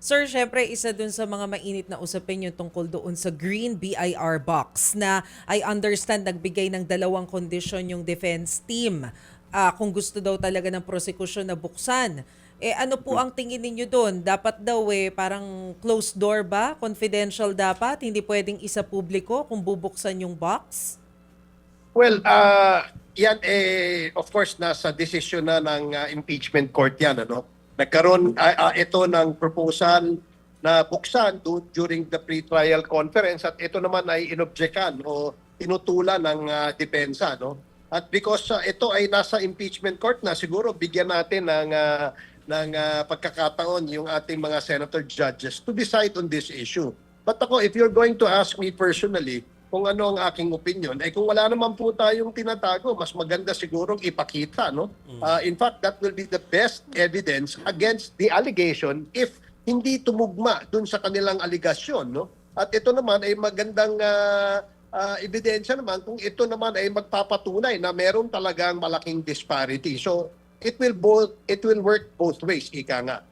Sir, syempre isa dun sa mga mainit na usapin yung tungkol doon sa Green BIR box na I understand nagbigay ng dalawang kondisyon yung defense team. Kung gusto daw talaga ng prosecution na buksan. Ano po ang tingin ninyo doon? Dapat daw parang closed door ba? Confidential dapat? Hindi pwedeng isa publiko kung bubuksan yung box? Well, yan of course nasa desisyon na ng impeachment court yan, ano. Nagkaroon ito ng proposal na buksan during the pre-trial conference at ito naman ay inobjekan o tinutulan ng depensa, no. At because ito ay nasa impeachment court na, siguro bigyan natin ng pagkakataon yung ating mga senator judges to decide on this issue. But ako, if you're going to ask me personally, kung ano ang aking opinion, kung wala naman po tayong tinatago, mas maganda sigurong ipakita, no? In fact, that will be the best evidence against the allegation if hindi tumugma dun sa kanilang aligasyon, no? At ito naman ay magandang ebidensya naman kung ito naman ay magpapatunay na meron talagang malaking disparity. So, it will work both ways, ika nga.